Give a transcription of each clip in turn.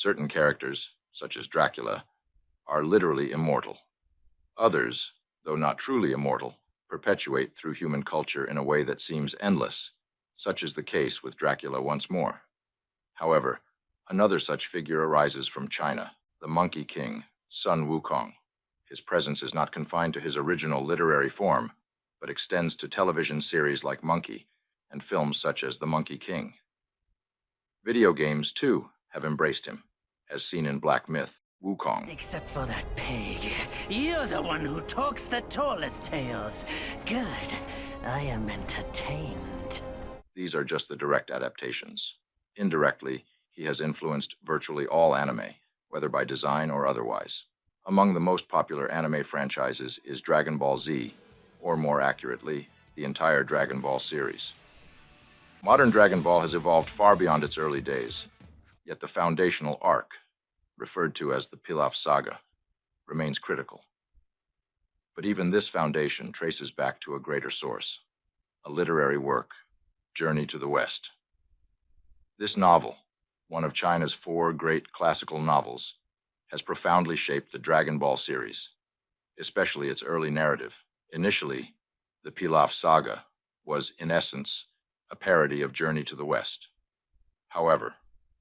Certain characters, such as Dracula, are literally immortal. Others, though not truly immortal, perpetuate through human culture in a way that seems endless, such is the case with Dracula once more. However, another such figure arises from China, the Monkey King, Sun WuKong. His presence is not confined to his original literary form, but extends to television series like Monkey and films such as The Monkey King. Video games, too, have embraced him, as seen in Black Myth, WuKong. Except for that pig. You're the one who talks the tallest tales. Good. I am entertained. These are just the direct adaptations. Indirectly, he has influenced virtually all anime, whether by design or otherwise. Among the most popular anime franchises is Dragon Ball Z, or more accurately, the entire Dragon Ball series. Modern Dragon Ball has evolved far beyond its early days, yet the foundational arc, referred to as the Pilaf Saga, remains critical. But even this foundation traces back to a greater source, a literary work, Journey to the West. This novel, one of China's 4 great classical novels, has profoundly shaped the Dragon Ball series, especially its early narrative. Initially, the Pilaf Saga was, in essence, a parody of Journey to the West. However,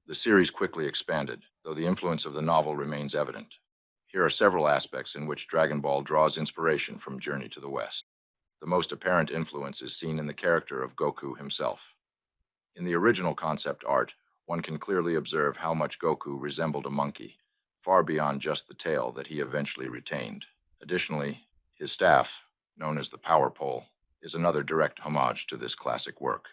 the series quickly expanded, though the influence of the novel remains evident. Here are several aspects in which Dragon Ball draws inspiration from Journey to the West. The most apparent influence is seen in the character of Goku himself. In the original concept art, one can clearly observe how much Goku resembled a monkey, far beyond just the tail that he eventually retained. Additionally, his staff, known as the Power Pole, is another direct homage to this classic work.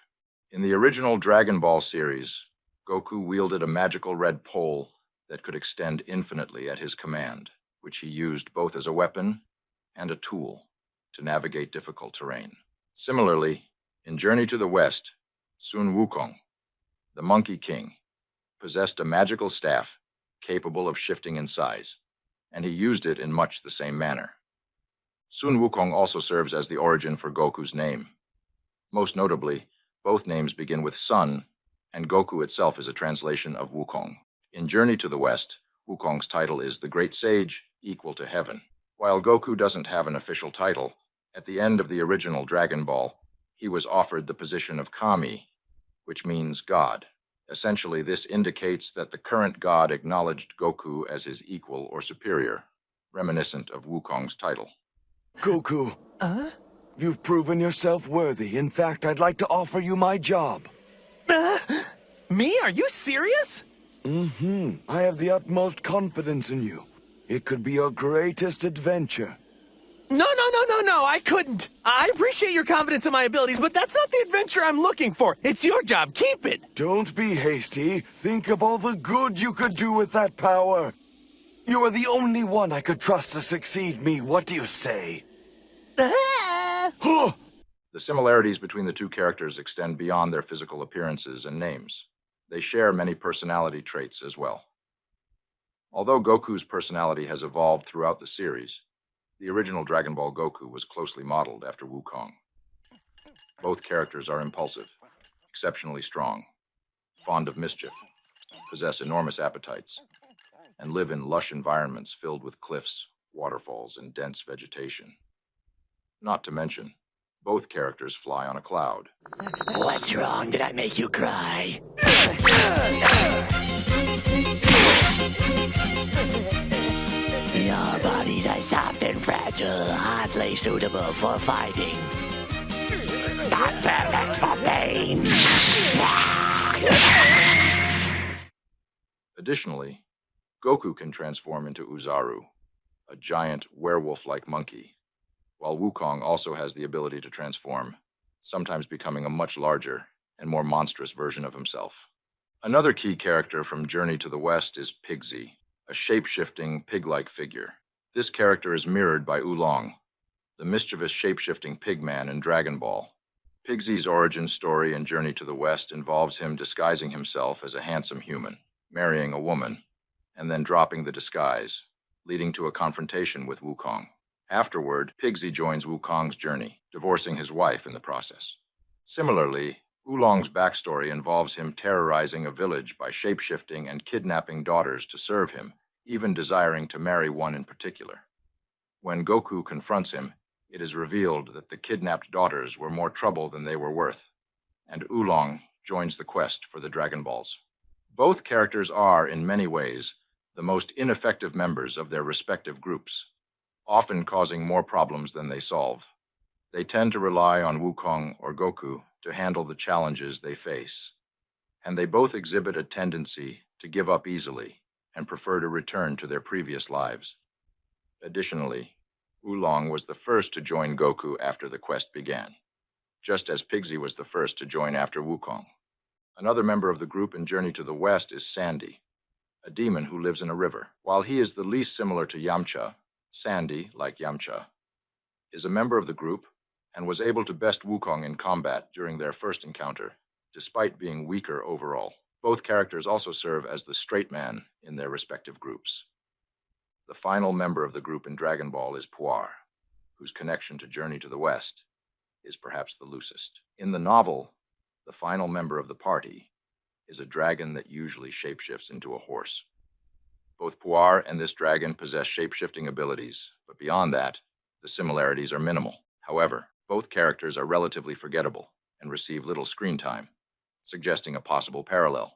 In the original Dragon Ball series, Goku wielded a magical red pole that could extend infinitely at his command, which he used both as a weapon and a tool to navigate difficult terrain. Similarly, in Journey to the West, Sun WuKong, the Monkey King, possessed a magical staff capable of shifting in size, and he used it in much the same manner. Sun WuKong also serves as the origin for Goku's name. Most notably, both names begin with Sun, and Goku itself is a translation of Wukong. In Journey to the West, Wukong's title is the Great Sage, equal to heaven. While Goku doesn't have an official title, at the end of the original Dragon Ball, he was offered the position of Kami, which means God. Essentially, this indicates that the current god acknowledged Goku as his equal or superior, reminiscent of Wukong's title. Goku, you've proven yourself worthy. In fact, I'd like to offer you my job. Me? Are you serious? I have the utmost confidence in you. It could be your greatest adventure. No, I couldn't. I appreciate your confidence in my abilities, but that's not the adventure I'm looking for. It's your job. Keep it. Don't be hasty. Think of all the good you could do with that power. You are the only one I could trust to succeed me. What do you say? The similarities between the two characters extend beyond their physical appearances and names. They share many personality traits as well. Although Goku's personality has evolved throughout the series, the original Dragon Ball Goku was closely modeled after Wukong. Both characters are impulsive, exceptionally strong, fond of mischief, possess enormous appetites, and live in lush environments filled with cliffs, waterfalls, and dense vegetation. Not to mention, both characters fly on a cloud. What's wrong? Did I make you cry? Your bodies are soft and fragile, hardly suitable for fighting. Not perfect for pain. Additionally, Goku can transform into Uzaru, a giant werewolf-like monkey, while Wukong also has the ability to transform, sometimes becoming a much larger and more monstrous version of himself. Another key character from Journey to the West is Pigsy, a shape-shifting, pig-like figure. This character is mirrored by Oolong, the mischievous shape-shifting pigman in Dragon Ball. Pigsy's origin story in Journey to the West involves him disguising himself as a handsome human, marrying a woman, and then dropping the disguise, leading to a confrontation with Wukong. Afterward, Pigsy joins Wukong's journey, divorcing his wife in the process. Similarly, Oolong's backstory involves him terrorizing a village by shapeshifting and kidnapping daughters to serve him, even desiring to marry one in particular. When Goku confronts him, it is revealed that the kidnapped daughters were more trouble than they were worth, and Oolong joins the quest for the Dragon Balls. Both characters are, in many ways, the most ineffective members of their respective groups, often causing more problems than they solve. They tend to rely on WuKong or Goku to handle the challenges they face, and they both exhibit a tendency to give up easily and prefer to return to their previous lives. Additionally, Oolong was the first to join Goku after the quest began, just as Pigsy was the first to join after WuKong. Another member of the group in Journey to the West is Sandy, a demon who lives in a river. While he is the least similar to Yamcha, Sandy, like Yamcha, is a member of the group and was able to best WuKong in combat during their first encounter, despite being weaker overall. Both characters also serve as the straight man in their respective groups. The final member of the group in Dragon Ball is Puar, whose connection to Journey to the West is perhaps the loosest. In the novel, the final member of the party is a dragon that usually shapeshifts into a horse. Both Puar and this dragon possess shapeshifting abilities, but beyond that, the similarities are minimal. However, both characters are relatively forgettable and receive little screen time, suggesting a possible parallel.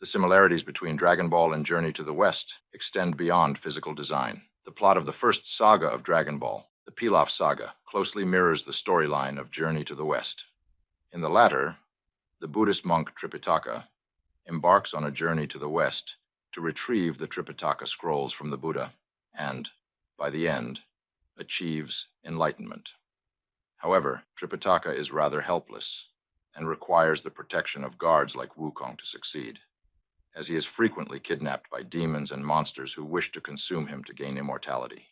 The similarities between Dragon Ball and Journey to the West extend beyond physical design. The plot of the first saga of Dragon Ball, the Pilaf saga, closely mirrors the storyline of Journey to the West. In the latter, the Buddhist monk Tripitaka embarks on a journey to the West to retrieve the Tripitaka scrolls from the Buddha and, by the end, achieves enlightenment. However, Tripitaka is rather helpless and requires the protection of guards like WuKong to succeed, as he is frequently kidnapped by demons and monsters who wish to consume him to gain immortality.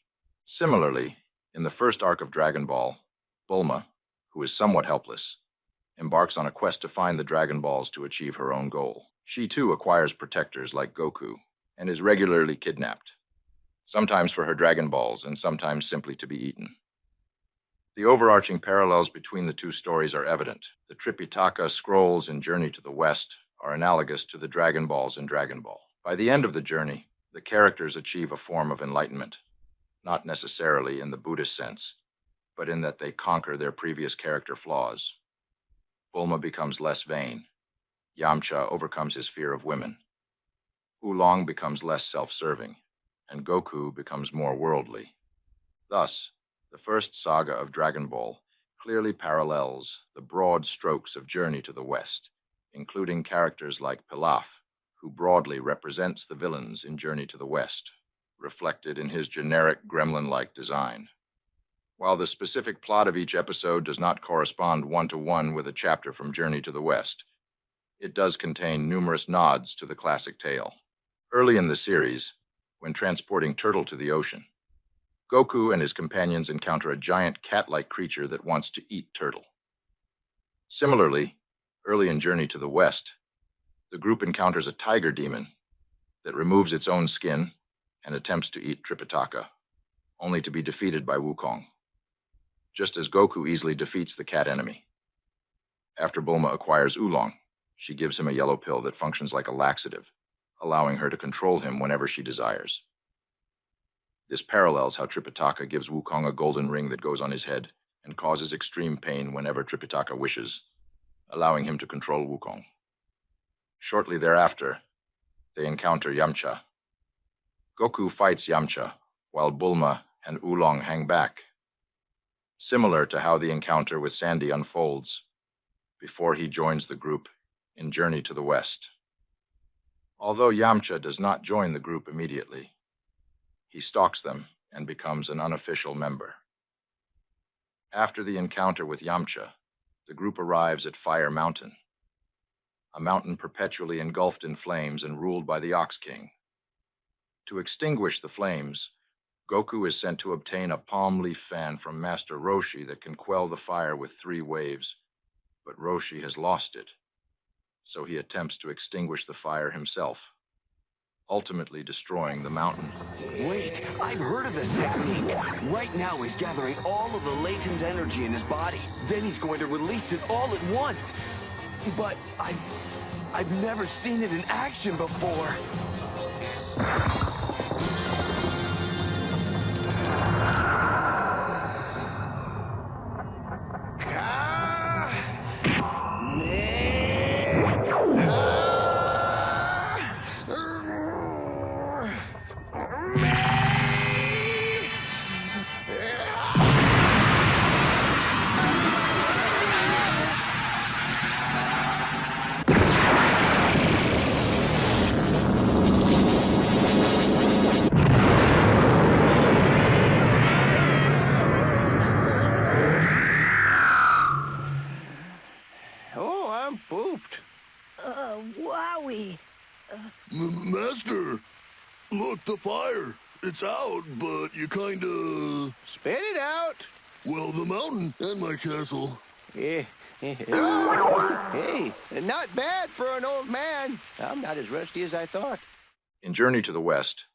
Similarly, in the first arc of Dragon Ball, Bulma, who is somewhat helpless, embarks on a quest to find the Dragon Balls to achieve her own goal. She too acquires protectors like Goku and is regularly kidnapped, sometimes for her Dragon Balls and sometimes simply to be eaten. The overarching parallels between the two stories are evident. The Tripitaka scrolls in Journey to the West are analogous to the Dragon Balls in Dragon Ball. By the end of the journey, the characters achieve a form of enlightenment, not necessarily in the Buddhist sense, but in that they conquer their previous character flaws. Bulma becomes less vain. Yamcha overcomes his fear of women. Oolong becomes less self-serving, and Goku becomes more worldly. Thus, the first saga of Dragon Ball clearly parallels the broad strokes of Journey to the West, including characters like Pilaf, who broadly represents the villains in Journey to the West, reflected in his generic gremlin-like design. While the specific plot of each episode does not correspond one-to-one with a chapter from Journey to the West, it does contain numerous nods to the classic tale. Early in the series, when transporting Turtle to the ocean, Goku and his companions encounter a giant cat-like creature that wants to eat Turtle. Similarly, early in Journey to the West, the group encounters a tiger demon that removes its own skin and attempts to eat Tripitaka, only to be defeated by WuKong, just as Goku easily defeats the cat enemy. After Bulma acquires Oolong, she gives him a yellow pill that functions like a laxative, allowing her to control him whenever she desires. This parallels how Tripitaka gives WuKong a golden ring that goes on his head and causes extreme pain whenever Tripitaka wishes, allowing him to control WuKong. Shortly thereafter, they encounter Yamcha. Goku fights Yamcha, while Bulma and Oolong hang back, similar to how the encounter with Sandy unfolds before he joins the group in Journey to the West. Although Yamcha does not join the group immediately, he stalks them and becomes an unofficial member. After the encounter with Yamcha, the group arrives at Fire Mountain, a mountain perpetually engulfed in flames and ruled by the Ox King. To extinguish the flames, Goku is sent to obtain a palm leaf fan from Master Roshi that can quell the fire with 3 waves, but Roshi has lost it, so he attempts to extinguish the fire himself, ultimately destroying the mountain. Wait, I've heard of this technique. Right now he's gathering all of the latent energy in his body. Then he's going to release it all at once. but I've never seen it in action before. Oh, I'm pooped. Wowie. Master, look, the fire. It's out, but you kinda... Spit it out. Well, the mountain and my castle. Hey, not bad for an old man. I'm not as rusty as I thought. In Journey to the West,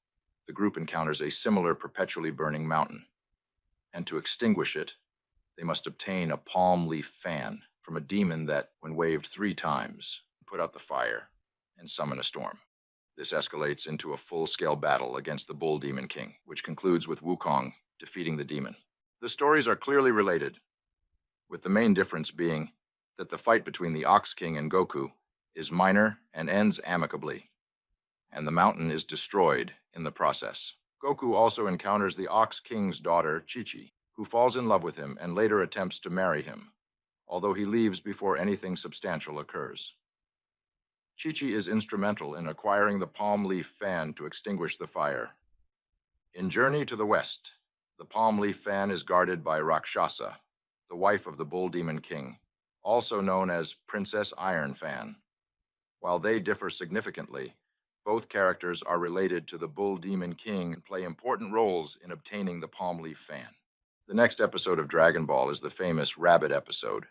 the group encounters a similar perpetually burning mountain, and to extinguish it, they must obtain a palm leaf fan from a demon that, when waved 3 times, put out the fire and summon a storm. This escalates into a full-scale battle against the Bull Demon King, which concludes with WuKong defeating the demon. The stories are clearly related, with the main difference being that the fight between the Ox King and Goku is minor and ends amicably, and the mountain is destroyed in the process. Goku also encounters the Ox King's daughter, Chi-Chi, who falls in love with him and later attempts to marry him, although he leaves before anything substantial occurs. Chi-Chi is instrumental in acquiring the palm leaf fan to extinguish the fire. In Journey to the West, the palm leaf fan is guarded by Rakshasa, the wife of the Bull Demon King, also known as Princess Iron Fan. While they differ significantly, both characters are related to the Bull Demon King and play important roles in obtaining the palm leaf fan. The next episode of Dragon Ball is the famous Rabbit episode,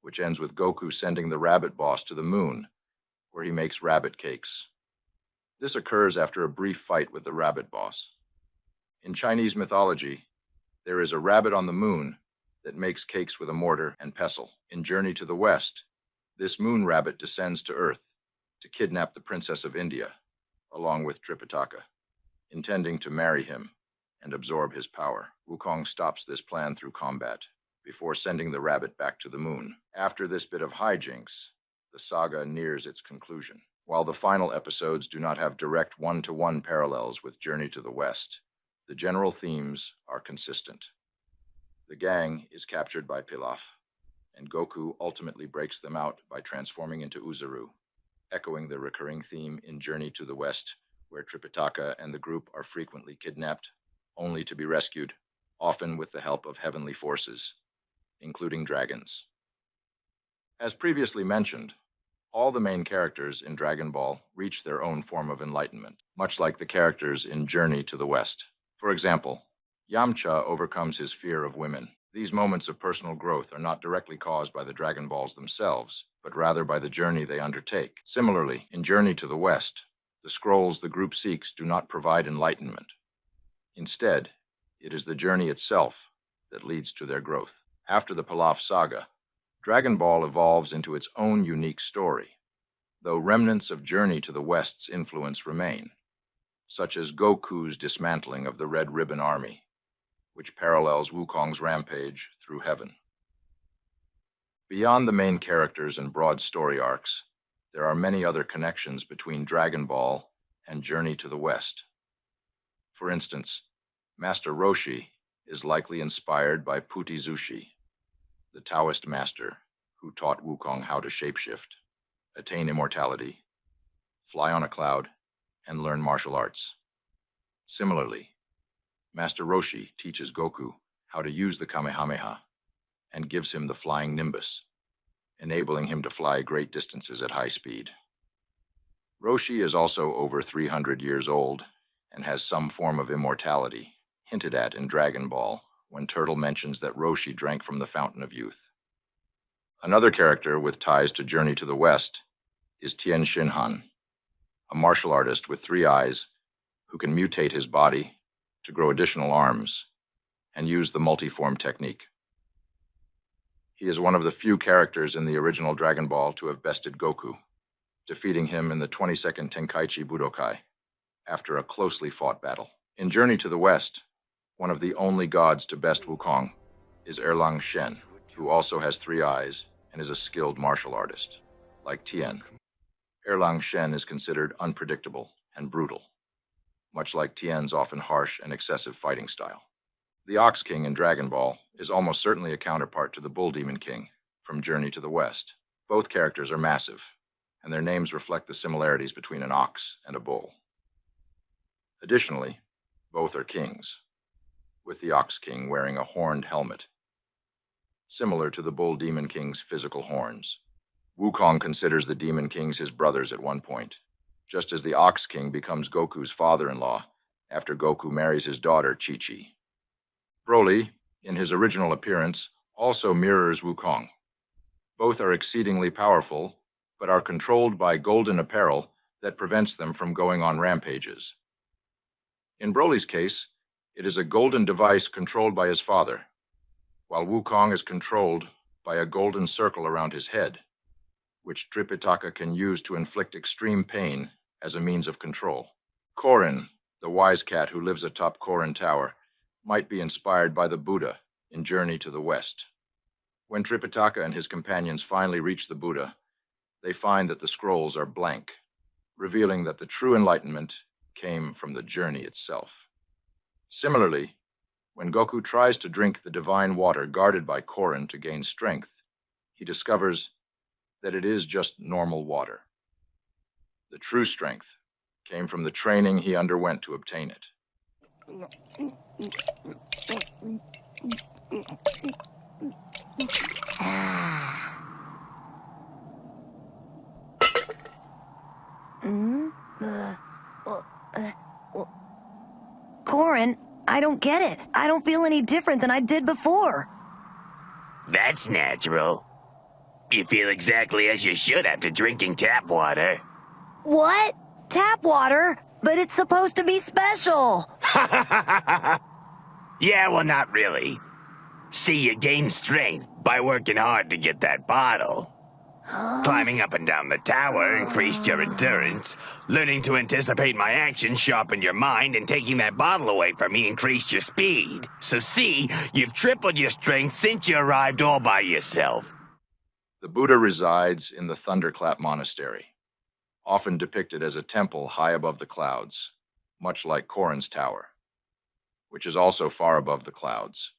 which ends with Goku sending the Rabbit Boss to the moon, where he makes rabbit cakes. This occurs after a brief fight with the Rabbit Boss. In Chinese mythology, there is a rabbit on the moon that makes cakes with a mortar and pestle. In Journey to the West, this moon rabbit descends to Earth to kidnap the Princess of India, along with Tripitaka, intending to marry him and absorb his power. WuKong stops this plan through combat, before sending the rabbit back to the moon. After this bit of hijinks, the saga nears its conclusion. While the final episodes do not have direct one-to-one parallels with Journey to the West, the general themes are consistent. The gang is captured by Pilaf, and Goku ultimately breaks them out by transforming into Uzaru, echoing the recurring theme in Journey to the West, where Tripitaka and the group are frequently kidnapped, only to be rescued, often with the help of heavenly forces, including dragons. As previously mentioned, all the main characters in Dragon Ball reach their own form of enlightenment, much like the characters in Journey to the West. For example, Yamcha overcomes his fear of women. These moments of personal growth are not directly caused by the Dragon Balls themselves, but rather by the journey they undertake. Similarly, in Journey to the West, the scrolls the group seeks do not provide enlightenment. Instead, it is the journey itself that leads to their growth. After the Pilaf saga, Dragon Ball evolves into its own unique story, though remnants of Journey to the West's influence remain, such as Goku's dismantling of the Red Ribbon Army, which parallels WuKong's rampage through heaven. Beyond the main characters and broad story arcs, there are many other connections between Dragon Ball and Journey to the West. For instance, Master Roshi is likely inspired by Puti Zushi, the Taoist master who taught WuKong how to shapeshift, attain immortality, fly on a cloud, and learn martial arts. Similarly, Master Roshi teaches Goku how to use the Kamehameha and gives him the flying Nimbus, enabling him to fly great distances at high speed. Roshi is also over 300 years old and has some form of immortality, hinted at in Dragon Ball when Turtle mentions that Roshi drank from the Fountain of Youth. Another character with ties to Journey to the West is Tien Shinhan, a martial artist with 3 eyes who can mutate his body to grow additional arms and use the multiform technique. He is one of the few characters in the original Dragon Ball to have bested Goku, defeating him in the 22nd Tenkaichi Budokai after a closely fought battle. In Journey to the West, one of the only gods to best Wukong is Erlang Shen, who also has 3 eyes and is a skilled martial artist. Like Tien, Erlang Shen is considered unpredictable and brutal, much like Tien's often harsh and excessive fighting style. The Ox King in Dragon Ball is almost certainly a counterpart to the Bull Demon King from Journey to the West. Both characters are massive, and their names reflect the similarities between an ox and a bull. Additionally, both are kings, with the Ox King wearing a horned helmet, similar to the Bull Demon King's physical horns. Wukong considers the Demon Kings his brothers at one point, just as the Ox King becomes Goku's father-in-law after Goku marries his daughter, Chi-Chi. Broly, in his original appearance, also mirrors Wukong. Both are exceedingly powerful, but are controlled by golden apparel that prevents them from going on rampages. In Broly's case, it is a golden device controlled by his father, while Wukong is controlled by a golden circle around his head, which Tripitaka can use to inflict extreme pain as a means of control. Korin, the wise cat who lives atop Korin Tower, might be inspired by the Buddha in Journey to the West. When Tripitaka and his companions finally reach the Buddha, they find that the scrolls are blank, revealing that the true enlightenment came from the journey itself. Similarly, when Goku tries to drink the divine water guarded by Korin to gain strength, he discovers that it is just normal water. The true strength came from the training he underwent to obtain it. Corin, I don't get it. I don't feel any different than I did before. That's natural. You feel exactly as you should after drinking tap water. What? Tap water? But it's supposed to be special. Yeah, well, not really. See, you gain strength by working hard to get that bottle. Climbing up and down the tower increased your endurance. Learning to anticipate my actions sharpened your mind, and taking that bottle away from me increased your speed. So see, you've tripled your strength since you arrived all by yourself. The Buddha resides in the Thunderclap Monastery, often depicted as a temple high above the clouds, much like Korin's tower, which is also far above the clouds.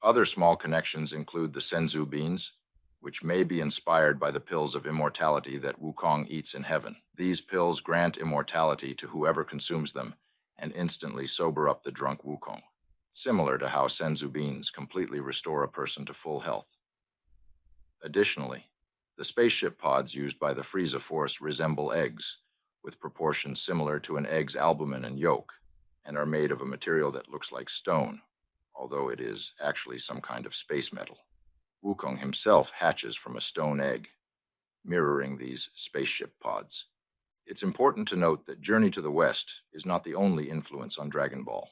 Other small connections include the Senzu beans, which may be inspired by the pills of immortality that Wukong eats in heaven. These pills grant immortality to whoever consumes them and instantly sober up the drunk Wukong, similar to how Senzu beans completely restore a person to full health. Additionally, the spaceship pods used by the Frieza Force resemble eggs, with proportions similar to an egg's albumin and yolk, and are made of a material that looks like stone, although it is actually some kind of space metal. Wukong himself hatches from a stone egg, mirroring these spaceship pods. It's important to note that Journey to the West is not the only influence on Dragon Ball.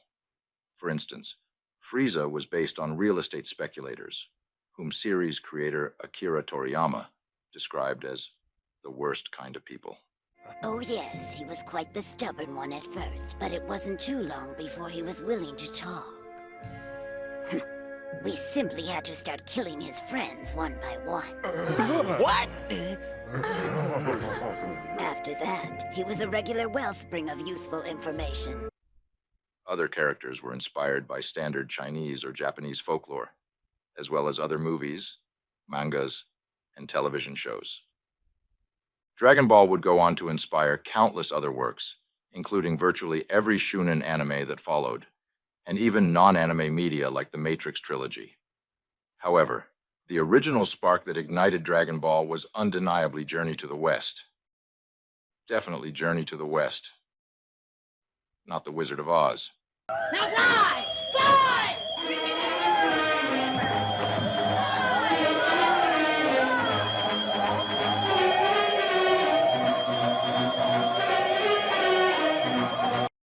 For instance, Frieza was based on real estate speculators, whom series creator Akira Toriyama described as the worst kind of people. Oh yes, he was quite the stubborn one at first, but it wasn't too long before he was willing to talk. We simply had to start killing his friends one by one. What? After that, he was a regular wellspring of useful information. Other characters were inspired by standard Chinese or Japanese folklore, as well as other movies, mangas, and television shows. Dragon Ball would go on to inspire countless other works, including virtually every shonen anime that followed, and even non-anime media like the Matrix trilogy. However, the original spark that ignited Dragon Ball was undeniably Journey to the West. Definitely Journey to the West. Not the Wizard of Oz. Now fly! Fly!